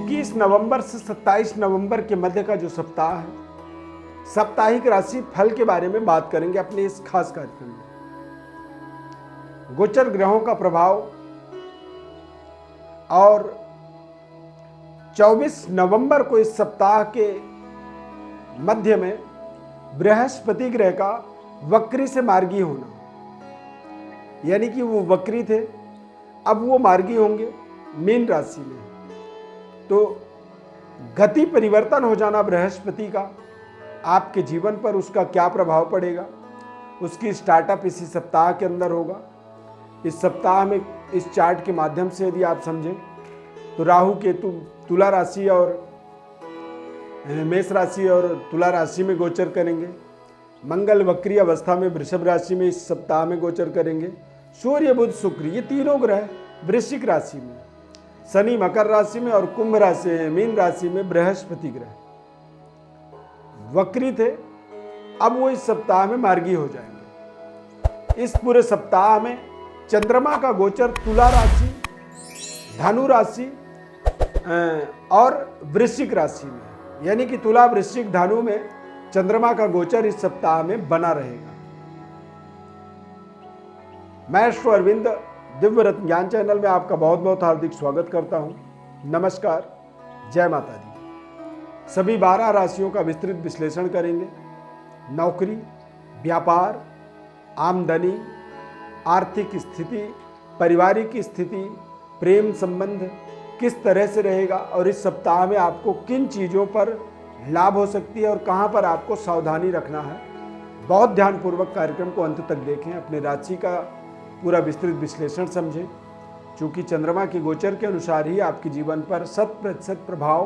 21 नवंबर से 27 नवंबर के मध्य का जो सप्ताह है, साप्ताहिक राशि फल के बारे में बात करेंगे अपने इस खास कार्यक्रम में। गोचर ग्रहों का प्रभाव और 24 नवंबर को इस सप्ताह के मध्य में बृहस्पति ग्रह का वक्री से मार्गी होना, यानी कि वो वक्री थे, अब वो मार्गी होंगे मीन राशि में। तो गति परिवर्तन हो जाना बृहस्पति का आपके जीवन पर, उसका क्या प्रभाव पड़ेगा, उसकी स्टार्टअप इसी सप्ताह के अंदर होगा। इस सप्ताह में इस चार्ट के माध्यम से यदि आप समझें तो राहु केतु तुला राशि और मेष राशि और तुला राशि में गोचर करेंगे। मंगल वक्री अवस्था में वृषभ राशि में इस सप्ताह में गोचर करेंगे। सूर्य बुध शुक्र ये तीनों ग्रह वृश्चिक राशि में, शनि मकर राशि में और कुंभ राशि मीन राशि में बृहस्पति ग्रह वक्री थे, अब वो इस सप्ताह में मार्गी हो जाएंगे। इस पूरे सप्ताह में चंद्रमा का गोचर तुला राशि, धनु राशि और वृश्चिक राशि में, यानी कि तुला वृश्चिक धनु में चंद्रमा का गोचर इस सप्ताह में बना रहेगा। मैं अश्व अरविंद दिव्य रत्न ज्ञान चैनल में आपका बहुत बहुत हार्दिक स्वागत करता हूं। नमस्कार, जय माता दी। सभी 12 राशियों का विस्तृत विश्लेषण करेंगे। नौकरी, व्यापार, आमदनी, आर्थिक स्थिति, पारिवारिक स्थिति, प्रेम संबंध किस तरह से रहेगा और इस सप्ताह में आपको किन चीज़ों पर लाभ हो सकती है और कहां पर आपको सावधानी रखना है। बहुत ध्यानपूर्वक कार्यक्रम को अंत तक देखें, अपने राशि का पूरा विस्तृत विश्लेषण समझें, क्योंकि चंद्रमा के गोचर के अनुसार ही आपके जीवन पर 100% प्रभाव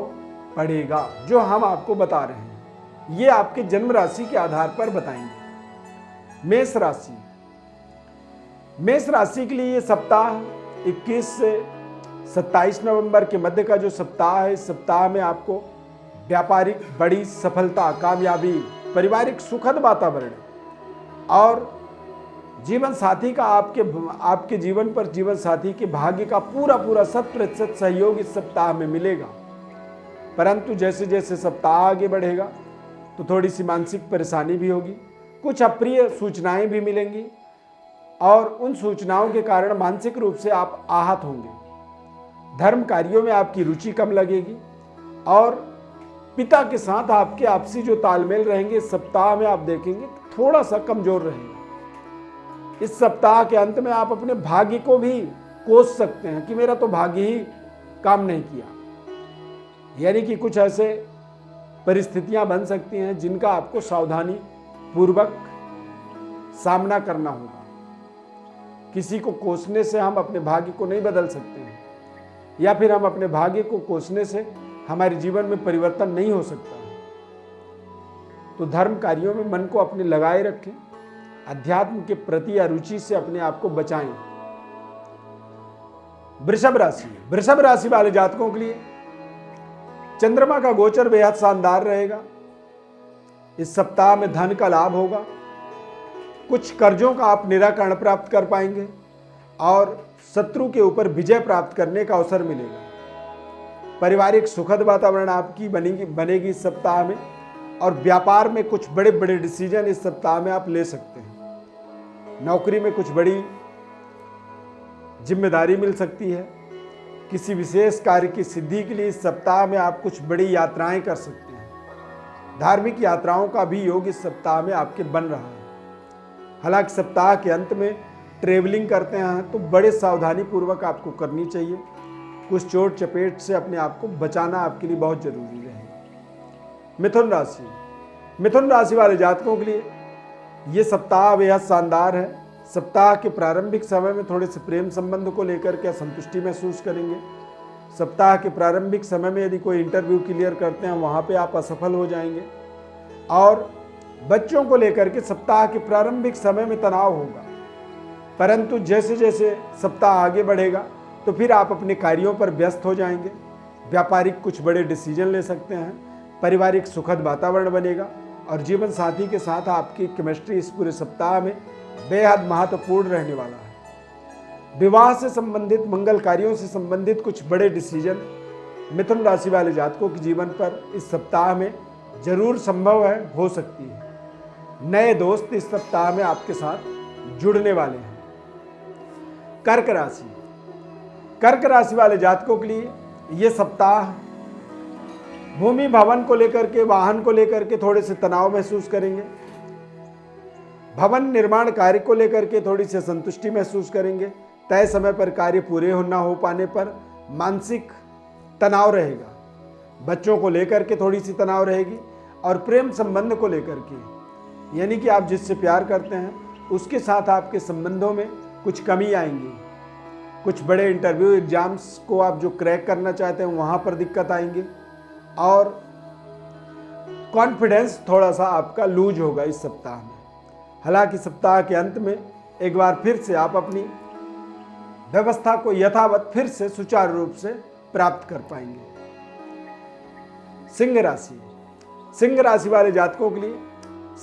पड़ेगा। जो हम आपको बता रहे हैं ये आपके जन्म राशि के आधार पर बताएंगे। मेष राशि, मेष राशि के लिए ये सप्ताह 21 से 27 नवंबर के मध्य का जो सप्ताह है, इस सप्ताह में आपको व्यापारिक बड़ी सफलता, कामयाबी, पारिवारिक सुखद वातावरण और जीवन साथी का आपके जीवन पर जीवन साथी के भाग्य का पूरा 100% सहयोग इस सप्ताह में मिलेगा। परंतु जैसे जैसे सप्ताह आगे बढ़ेगा तो थोड़ी सी मानसिक परेशानी भी होगी, कुछ अप्रिय सूचनाएं भी मिलेंगी और उन सूचनाओं के कारण मानसिक रूप से आप आहत होंगे। धर्म कार्यों में आपकी रुचि कम लगेगी और पिता के साथ आपके आपसी जो तालमेल रहेंगे इस सप्ताह में आप देखेंगे थोड़ा सा कमजोर रहेगा। इस सप्ताह के अंत में आप अपने भाग्य को भी कोस सकते हैं कि मेरा तो भाग्य ही काम नहीं किया, यानी कि कुछ ऐसे परिस्थितियां बन सकती हैं जिनका आपको सावधानी पूर्वक सामना करना होगा। किसी को कोसने से हम अपने भाग्य को नहीं बदल सकते हैं, या फिर हम अपने भाग्य को कोसने से हमारे जीवन में परिवर्तन नहीं हो सकता। तो धर्म कार्यों में मन को अपने लगाए रखें, अध्यात्म के प्रति अरुचि से अपने आप को बचाएं। वृषभ राशि, वृषभ राशि वाले जातकों के लिए चंद्रमा का गोचर बेहद शानदार रहेगा। इस सप्ताह में धन का लाभ होगा, कुछ कर्जों का आप निराकरण प्राप्त कर पाएंगे और शत्रु के ऊपर विजय प्राप्त करने का अवसर मिलेगा। पारिवारिक सुखद वातावरण आपकी बनेगी इस सप्ताह में और व्यापार में कुछ बड़े बड़े डिसीजन इस सप्ताह में आप ले सकते हैं। नौकरी में कुछ बड़ी जिम्मेदारी मिल सकती है। किसी विशेष कार्य की सिद्धि के लिए इस सप्ताह में आप कुछ बड़ी यात्राएं कर सकते हैं। धार्मिक यात्राओं का भी योग इस सप्ताह में आपके बन रहा है। हालांकि सप्ताह के अंत में ट्रेवलिंग करते हैं तो बड़े सावधानी पूर्वक आपको करनी चाहिए। कुछ चोट चपेट से अपने आप को बचाना आपके लिए बहुत जरूरी है। मिथुन राशि, मिथुन राशि वाले जातकों के लिए ये सप्ताह बेहद शानदार है। सप्ताह के प्रारंभिक समय में थोड़े से प्रेम संबंध को लेकर के असंतुष्टि महसूस करेंगे। सप्ताह के प्रारंभिक समय में यदि कोई इंटरव्यू क्लियर करते हैं वहाँ पे आप असफल हो जाएंगे और बच्चों को लेकर के सप्ताह के प्रारंभिक समय में तनाव होगा। परंतु जैसे जैसे सप्ताह आगे बढ़ेगा तो फिर आप अपने कार्यों पर व्यस्त हो जाएंगे। व्यापारिक कुछ बड़े डिसीजन ले सकते हैं, पारिवारिक सुखद वातावरण बनेगा और जीवन साथी के साथ आपकी केमिस्ट्री इस पूरे सप्ताह में बेहद महत्वपूर्ण रहने वाला है। विवाह से संबंधित, मंगल कार्यों से संबंधित कुछ बड़े डिसीजन मिथुन राशि वाले जातकों के जीवन पर इस सप्ताह में जरूर संभव है, हो सकती है। नए दोस्त इस सप्ताह में आपके साथ जुड़ने वाले हैं। कर्क राशि, कर्क राशि वाले जातकों के लिए ये सप्ताह भूमि भवन को लेकर के, वाहन को लेकर के थोड़े से तनाव महसूस करेंगे। भवन निर्माण कार्य को लेकर के थोड़ी सी संतुष्टि महसूस करेंगे। तय समय पर कार्य पूरे न हो पाने पर मानसिक तनाव रहेगा। बच्चों को लेकर के थोड़ी सी तनाव रहेगी और प्रेम संबंध को लेकर के, यानी कि आप जिससे प्यार करते हैं उसके साथ आपके संबंधों में कुछ कमी आएंगी। कुछ बड़े इंटरव्यू एग्जाम्स को आप जो क्रैक करना चाहते हैं वहाँ पर दिक्कत आएंगी और कॉन्फिडेंस थोड़ा सा आपका लूज होगा इस सप्ताह में। हालांकि सप्ताह के अंत में एक बार फिर से आप अपनी व्यवस्था को यथावत फिर से सुचारू रूप से प्राप्त कर पाएंगे। सिंह राशि, सिंह राशि वाले जातकों के लिए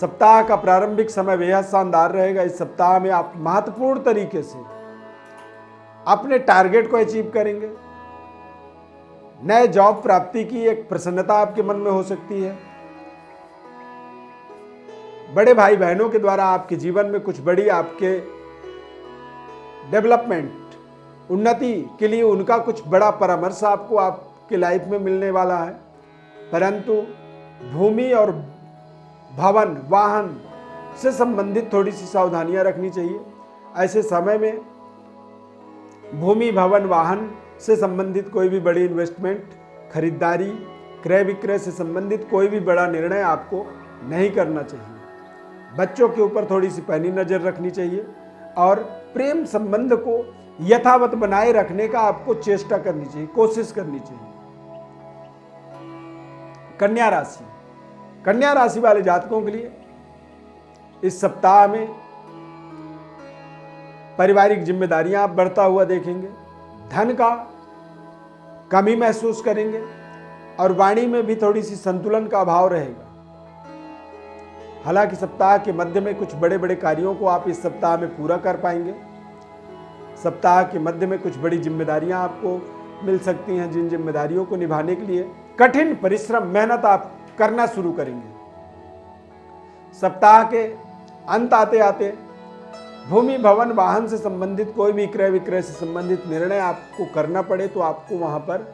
सप्ताह का प्रारंभिक समय बेहद शानदार रहेगा। इस सप्ताह में आप महत्वपूर्ण तरीके से अपने टारगेट को अचीव करेंगे। नए जॉब प्राप्ति की एक प्रसन्नता आपके मन में हो सकती है। बड़े भाई बहनों के द्वारा आपके जीवन में कुछ बड़ी आपके डेवलपमेंट, उन्नति के लिए उनका कुछ बड़ा परामर्श आपको आपके लाइफ में मिलने वाला है। परंतु भूमि और भवन, वाहन से संबंधित थोड़ी सी सावधानियां रखनी चाहिए। ऐसे समय में भूमि, भवन, वाहन से संबंधित कोई भी बड़ी इन्वेस्टमेंट, खरीदारी, क्रय विक्रय से संबंधित कोई भी बड़ा निर्णय आपको नहीं करना चाहिए। बच्चों के ऊपर थोड़ी सी पैनी नजर रखनी चाहिए और प्रेम संबंध को यथावत बनाए रखने का आपको चेष्टा करनी चाहिए, कोशिश करनी चाहिए। कन्या राशि, कन्या राशि वाले जातकों के लिए इस सप्ताह में पारिवारिक जिम्मेदारियां आप बढ़ता हुआ देखेंगे। धन का कमी महसूस करेंगे और वाणी में भी थोड़ी सी संतुलन का अभाव रहेगा। हालांकि सप्ताह के मध्य में कुछ बड़े बड़े कार्यों को आप इस सप्ताह में पूरा कर पाएंगे। सप्ताह के मध्य में कुछ बड़ी जिम्मेदारियां आपको मिल सकती हैं, जिन जिम्मेदारियों को निभाने के लिए कठिन परिश्रम, मेहनत आप करना शुरू करेंगे। सप्ताह के अंत आते आते भूमि, भवन, वाहन से संबंधित कोई भी क्रय विक्रय से संबंधित निर्णय आपको करना पड़े तो आपको वहां पर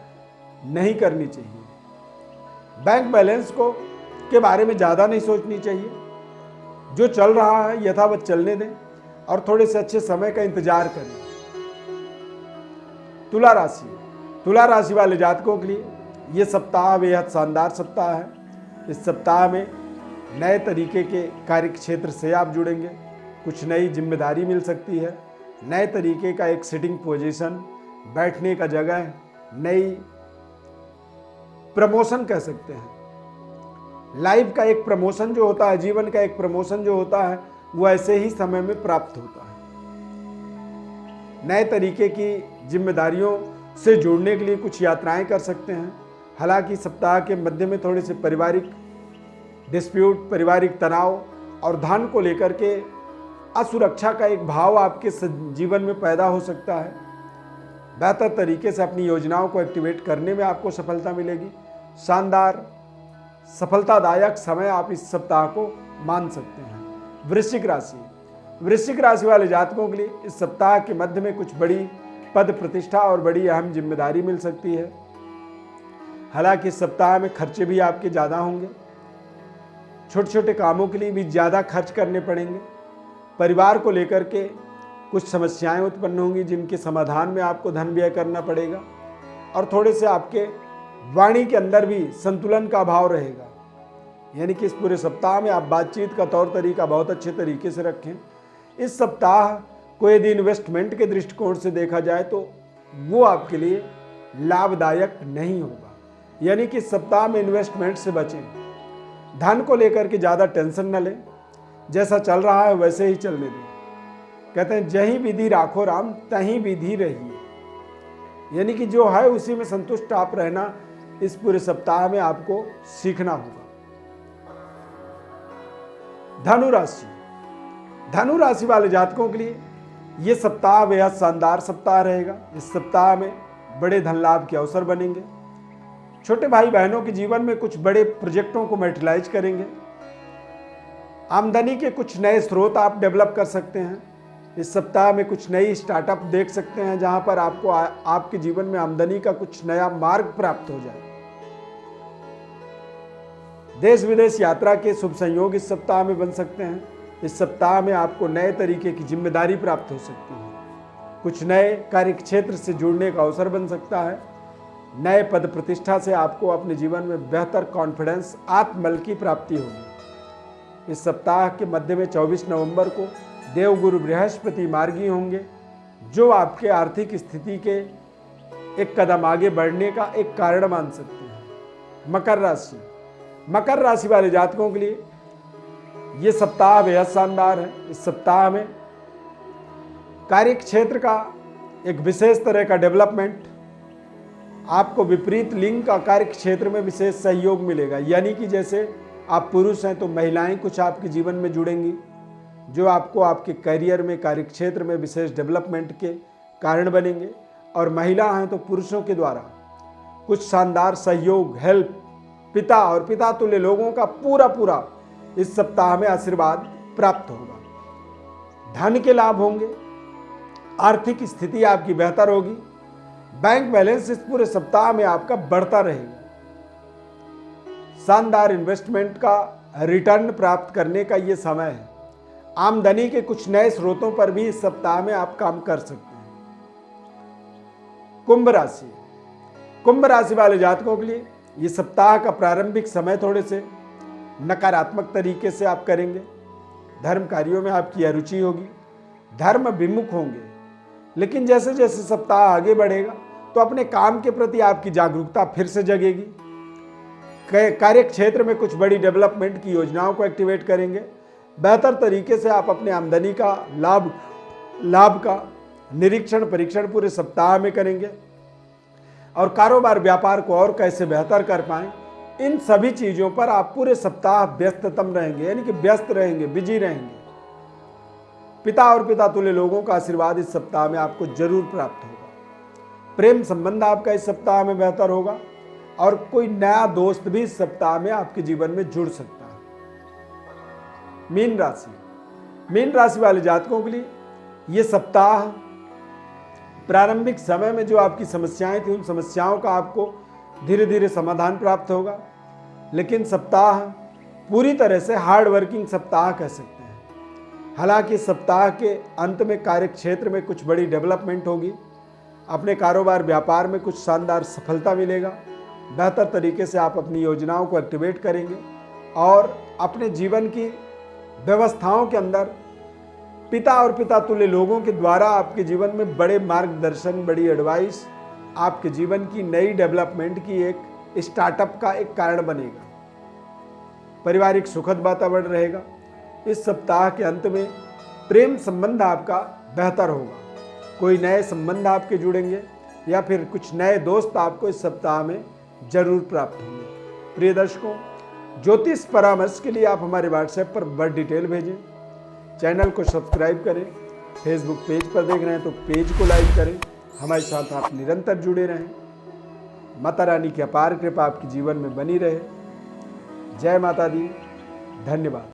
नहीं करनी चाहिए। बैंक बैलेंस को के बारे में ज़्यादा नहीं सोचनी चाहिए। जो चल रहा है यथावत चलने दें और थोड़े से अच्छे समय का इंतजार करें। तुला राशि, तुला राशि वाले जातकों के लिए ये सप्ताह बेहद शानदार सप्ताह है। इस सप्ताह में नए तरीके के कार्य क्षेत्र से आप जुड़ेंगे। कुछ नई जिम्मेदारी मिल सकती है। नए तरीके का एक सिटिंग पोजीशन, बैठने का जगह, नई प्रमोशन कह सकते हैं। लाइफ का एक प्रमोशन जो होता है, जीवन का एक प्रमोशन जो होता है, वो ऐसे ही समय में प्राप्त होता है। नए तरीके की जिम्मेदारियों से जुड़ने के लिए कुछ यात्राएं कर सकते हैं। हालांकि सप्ताह के मध्य में थोड़े से पारिवारिक डिस्प्यूट, पारिवारिक तनाव और धन को लेकर के असुरक्षा का एक भाव आपके जीवन में पैदा हो सकता है। बेहतर तरीके से अपनी योजनाओं को एक्टिवेट करने में आपको सफलता मिलेगी। शानदार सफलतादायक समय आप इस सप्ताह को मान सकते हैं। वृश्चिक राशि, वृश्चिक राशि वाले जातकों के लिए इस सप्ताह के मध्य में कुछ बड़ी पद प्रतिष्ठा और बड़ी अहम जिम्मेदारी मिल सकती है। हालांकि इस सप्ताह में खर्चे भी आपके ज़्यादा होंगे। छोटे छोटे कामों के लिए भी ज़्यादा खर्च करने पड़ेंगे। परिवार को लेकर के कुछ समस्याएं उत्पन्न होंगी जिनके समाधान में आपको धन व्यय करना पड़ेगा और थोड़े से आपके वाणी के अंदर भी संतुलन का अभाव रहेगा। यानी कि इस पूरे सप्ताह में आप बातचीत का तौर तरीका बहुत अच्छे तरीके से रखें। इस सप्ताह को यदि इन्वेस्टमेंट के दृष्टिकोण से देखा जाए तो वो आपके लिए लाभदायक नहीं होगा। यानी कि इस सप्ताह में इन्वेस्टमेंट से बचें। धन को लेकर के ज़्यादा टेंशन न लें। जैसा चल रहा है वैसे ही चलने दें। कहते हैं जहीं विधि राखो राम, तहीं विधि रहिए। यानी कि जो है उसी में संतुष्ट आप रहना इस पूरे सप्ताह में आपको सीखना होगा। धनु राशि, धनु राशि वाले जातकों के लिए ये सप्ताह बेहद शानदार सप्ताह रहेगा। इस सप्ताह में बड़े धन लाभ के अवसर बनेंगे। छोटे भाई बहनों के जीवन में कुछ बड़े प्रोजेक्टों को मैटेरियलाइज करेंगे। आमदनी के कुछ नए स्रोत आप डेवलप कर सकते हैं। इस सप्ताह में कुछ नई स्टार्टअप देख सकते हैं जहां पर आपको आपके जीवन में आमदनी का कुछ नया मार्ग प्राप्त हो जाए। देश विदेश यात्रा के शुभ संयोग इस सप्ताह में बन सकते हैं। इस सप्ताह में आपको नए तरीके की जिम्मेदारी प्राप्त हो सकती है। कुछ नए कार्य क्षेत्र से जुड़ने का अवसर बन सकता है। नए पद प्रतिष्ठा से आपको अपने जीवन में बेहतर कॉन्फिडेंस, आत्मबल की प्राप्ति होगी। इस सप्ताह के मध्य में 24 नवंबर को देवगुरु बृहस्पति मार्गी होंगे, जो आपके आर्थिक स्थिति के एक कदम आगे बढ़ने का एक कारण मान सकते हैं। मकर राशि, मकर राशि वाले जातकों के लिए ये सप्ताह बेहद शानदार है। इस सप्ताह में कार्य क्षेत्र का एक विशेष तरह का डेवलपमेंट, आपको विपरीत लिंग का कार्य क्षेत्र में विशेष सहयोग मिलेगा। यानी कि जैसे आप पुरुष हैं तो महिलाएं कुछ आपके जीवन में जुड़ेंगी, जो आपको आपके करियर में, कार्य क्षेत्र में विशेष डेवलपमेंट के कारण बनेंगे। और महिला हैं तो पुरुषों के द्वारा कुछ शानदार सहयोग, हेल्प, पिता और पिता तुल्य लोगों का पूरा इस सप्ताह में आशीर्वाद प्राप्त होगा। धन के लाभ होंगे, आर्थिक स्थिति आपकी बेहतर होगी। बैंक बैलेंस इस पूरे सप्ताह में आपका बढ़ता रहेगा। शानदार इन्वेस्टमेंट का रिटर्न प्राप्त करने का ये समय है। आमदनी के कुछ नए स्रोतों पर भी इस सप्ताह में आप काम कर सकते हैं। कुंभ राशि, कुंभ राशि वाले जातकों के लिए ये सप्ताह का प्रारंभिक समय थोड़े से नकारात्मक तरीके से आप करेंगे। धर्म कार्यों में आपकी अरुचि होगी, धर्म विमुख होंगे। लेकिन जैसे जैसे सप्ताह आगे बढ़ेगा तो अपने काम के प्रति आपकी जागरूकता फिर से जगेगी। कार्य क्षेत्र में कुछ बड़ी डेवलपमेंट की योजनाओं को एक्टिवेट करेंगे। बेहतर तरीके से आप अपने आमदनी का लाभ का निरीक्षण परीक्षण पूरे सप्ताह में करेंगे। और कारोबार व्यापार को और कैसे बेहतर कर पाएं, इन सभी चीज़ों पर आप पूरे सप्ताह व्यस्ततम रहेंगे, यानी कि व्यस्त रहेंगे, बिजी रहेंगे। पिता और पिता तुल्य लोगों का आशीर्वाद इस सप्ताह में आपको जरूर प्राप्त होगा। प्रेम संबंध आपका इस सप्ताह में बेहतर होगा और कोई नया दोस्त भी इस सप्ताह में आपके जीवन में जुड़ सकता है। मीन राशि, मीन राशि वाले जातकों के लिए ये सप्ताह प्रारंभिक समय में जो आपकी समस्याएं थी, उन समस्याओं का आपको धीरे धीरे समाधान प्राप्त होगा। लेकिन सप्ताह पूरी तरह से हार्ड वर्किंग सप्ताह कह सकते हैं। हालांकि सप्ताह के अंत में कार्य क्षेत्र में कुछ बड़ी डेवलपमेंट होगी। अपने कारोबार व्यापार में कुछ शानदार सफलता मिलेगा। बेहतर तरीके से आप अपनी योजनाओं को एक्टिवेट करेंगे और अपने जीवन की व्यवस्थाओं के अंदर पिता और पिता तुल्य लोगों के द्वारा आपके जीवन में बड़े मार्गदर्शन, बड़ी एडवाइस, आपके जीवन की नई डेवलपमेंट की एक स्टार्टअप का एक कारण बनेगा। पारिवारिक सुखद वातावरण रहेगा। इस सप्ताह के अंत में प्रेम संबंध आपका बेहतर होगा। कोई नए संबंध आपके जुड़ेंगे या फिर कुछ नए दोस्त आपको इस सप्ताह में जरूर प्राप्त होंगे। प्रिय दर्शकों, ज्योतिष परामर्श के लिए आप हमारे व्हाट्सएप पर बड़ डिटेल भेजें। चैनल को सब्सक्राइब करें। फेसबुक पेज पर देख रहे हैं तो पेज को लाइक करें। हमारे साथ आप निरंतर जुड़े रहें। माता रानी की अपार कृपा आपके जीवन में बनी रहे। जय माता दी। धन्यवाद।